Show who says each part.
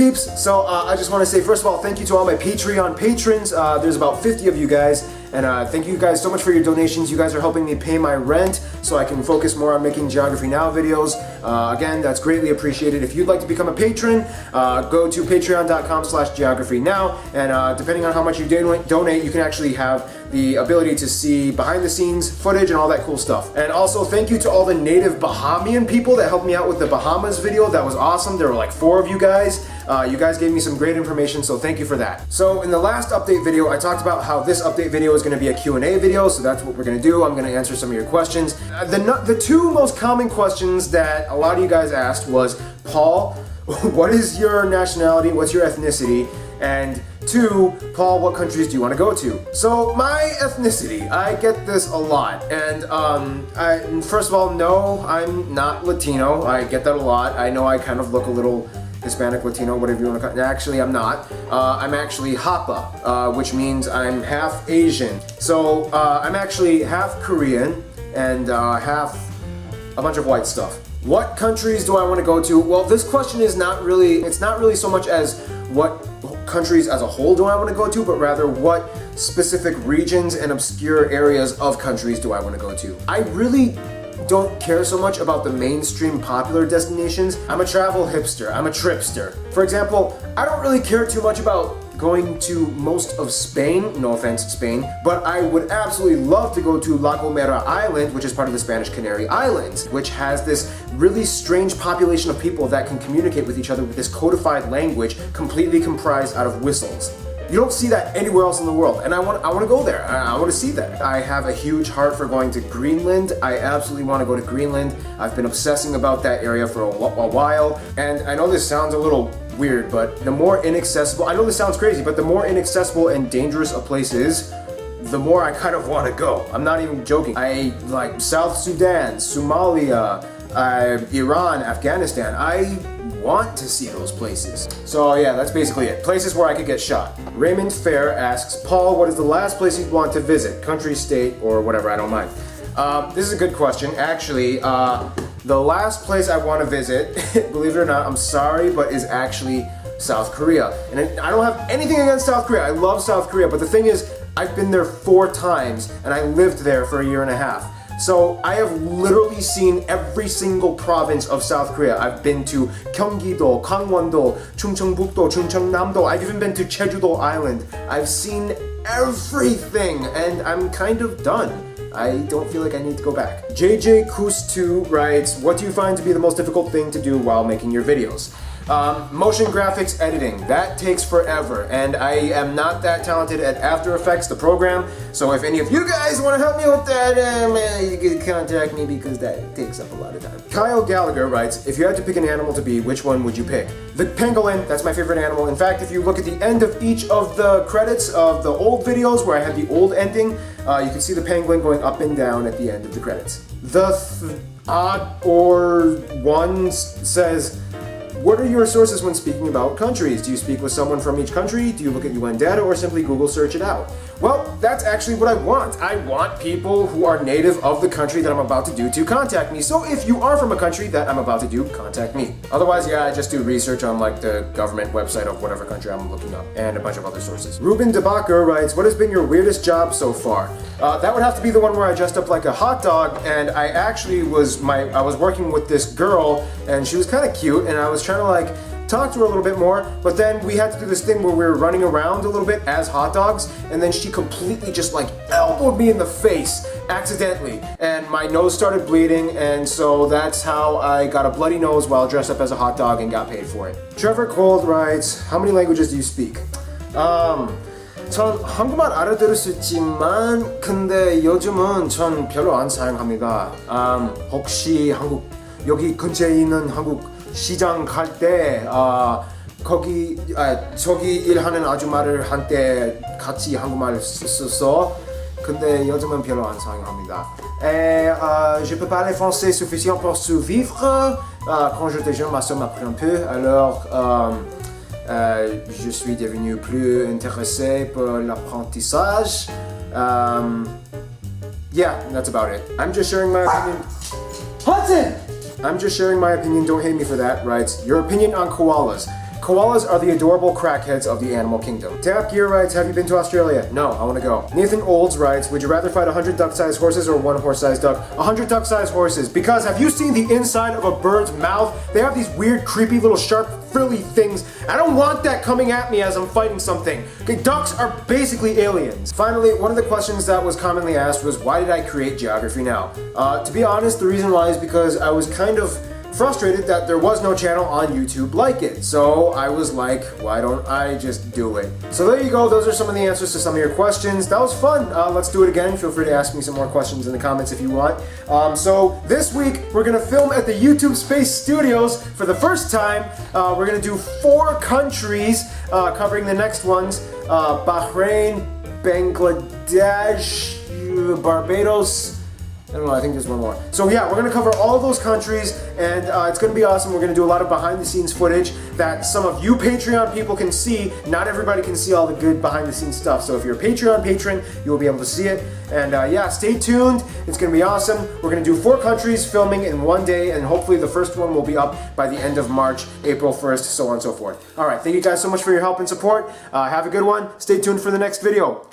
Speaker 1: peeps, so I just want to say first of all thank you to all my Patreon patrons. There's about 50 of you guys, and thank you guys so much for your donations. You guys are helping me pay my rent so I can focus more on making Geography Now videos. Again, that's greatly appreciated. If you'd like to become a patron, go to patreon.com/geographynow, and depending on how much you donate, you can actually have the ability to see behind the scenes footage and all that cool stuff. And also thank you to all the native Bahamian people that helped me out with the Bahamas video. That was awesome. There were like 4 of you guys. You guys gave me some great information, so thank you for that. So in the last update video, I talked about how this update video is going to be a Q&A video, so that's what we're going to do. I'm going to answer some of your questions. The 2 most common questions that a lot of you guys asked was, Paul, what is your nationality? What's your ethnicity? And 2, Paul, what countries do you want to go to? So my ethnicity, I get this a lot, and first of all, no, I'm not Latino. I get that a lot. I know I kind of look a little Hispanic, Latino, whatever you want to call it. Actually, I'm not. I'm actually Hapa, which means I'm half Asian. So I'm actually half Korean and half a bunch of white stuff. What countries do I want to go to? Well, this question is not really so much as what countries as a whole do I want to go to, but rather what specific regions and obscure areas of countries do I want to go to. I really don't care so much about the mainstream popular destinations. I'm a travel hipster, I'm a tripster. For example, I don't really care too much about going to most of Spain, no offense Spain, but I would absolutely love to go to La Gomera Island, which is part of the Spanish Canary Islands, which has this really strange population of people that can communicate with each other with this codified language completely comprised out of whistles. You don't see that anywhere else in the world, and I want to go there. I want to see that. I have a huge heart for going to Greenland. I absolutely want to go to Greenland. I've been obsessing about that area for a while, and I know this sounds a little weird, but the more inaccessible, I know this sounds crazy, but the more inaccessible and dangerous a place is, the more I kind of want to go. I'm not even joking. I like South Sudan, Somalia, Iran, Afghanistan. I want to see those places. So yeah, that's basically it. Places where I could get shot. Raymond Fair asks, Paul, what is the last place you'd want to visit? Country, state, or whatever, I don't mind. This is a good question. Actually, the last place I want to visit, believe it or not, I'm sorry, but is actually South Korea. And I don't have anything against South Korea. I love South Korea, but the thing is, I've been there 4 times, and I lived there for a year and a half. So I have literally seen every single province of South Korea. I've been to Gyeonggi-do, Gangwon-do, Chungcheongbuk-do, Chungcheongnam-do. I've even been to Jeju-do Island. I've seen everything, and I'm kind of done. I don't feel like I need to go back. JJ Kus2 writes, what do you find to be the most difficult thing to do while making your videos? Motion graphics editing, that takes forever, and I am not that talented at After Effects, the program, so if any of you guys want to help me with that, you can contact me because that takes up a lot of time. Kyle Gallagher writes, if you had to pick an animal to be, which one would you pick? The pangolin, that's my favorite animal. In fact, if you look at the end of each of the credits of the old videos where I had the old ending, you can see the penguin going up and down at the end of the credits. The odd or one says, what are your sources when speaking about countries? Do you speak with someone from each country? Do you look at UN data or simply Google search it out? Well, that's actually what I want. I want people who are native of the country that I'm about to do to contact me. So if you are from a country that I'm about to do, contact me. Otherwise, yeah, I just do research on like the government website of whatever country I'm looking up and a bunch of other sources. Ruben DeBacher writes, what has been your weirdest job so far? That would have to be the one where I dressed up like a hot dog, and I actually was working with this girl, and she was kind of cute, and I was trying to like talk to her a little bit more, but then we had to do this thing where we were running around a little bit as hot dogs, and then she completely just like elbowed me in the face accidentally, and my nose started bleeding, and so that's how I got a bloody nose while dressed up as a hot dog and got paid for it. Trevor Cold writes, how many languages do you speak? 전 한국말 알아들을 수 있지만 근데 요즘은 전 별로 안 사용합니다. 혹시 한국 여기 근처에 있는 한국 시장 갈 때 거기 저기 일하는 아줌마를 한때 같이 한국말 써서 근데 요즘은 별로 안 사용합니다. Je peux parler français suffisant pour survivre. Quand j'étais jeune, ma soeur m'a appris un peu, alors je suis devenu plus intéressé pour l'apprentissage. Yeah, that's about it. I'm just sharing my opinion. Hudson! I'm just sharing my opinion, don't hate me for that, writes, your opinion on koalas. Koalas are the adorable crackheads of the animal kingdom. Tap Gear writes, have you been to Australia? No, I want to go. Nathan Olds writes, would you rather fight 100 duck-sized horses or one horse-sized duck? 100 duck-sized horses, because have you seen the inside of a bird's mouth? They have these weird, creepy, little sharp, frilly things. I don't want that coming at me as I'm fighting something. Okay, ducks are basically aliens. Finally, one of the questions that was commonly asked was, why did I create Geography Now? To be honest, the reason why is because I was kind of frustrated that there was no channel on YouTube like it. So I was like, why don't I just do it? So there you go, those are some of the answers to some of your questions. That was fun. Let's do it again. Feel free to ask me some more questions in the comments if you want. So this week, we're gonna film at the YouTube Space Studios for the first time. We're gonna do 4 countries, covering the next ones. Bahrain, Bangladesh, Barbados, I don't know, I think there's one more. So yeah, we're gonna cover all of those countries, and it's gonna be awesome. We're gonna do a lot of behind the scenes footage that some of you Patreon people can see. Not everybody can see all the good behind the scenes stuff. So if you're a Patreon patron, you will be able to see it. And yeah, stay tuned. It's gonna be awesome. We're gonna do 4 countries filming in one day, and hopefully the first one will be up by the end of March, April 1st, so on and so forth. All right, thank you guys so much for your help and support. Have a good one. Stay tuned for the next video.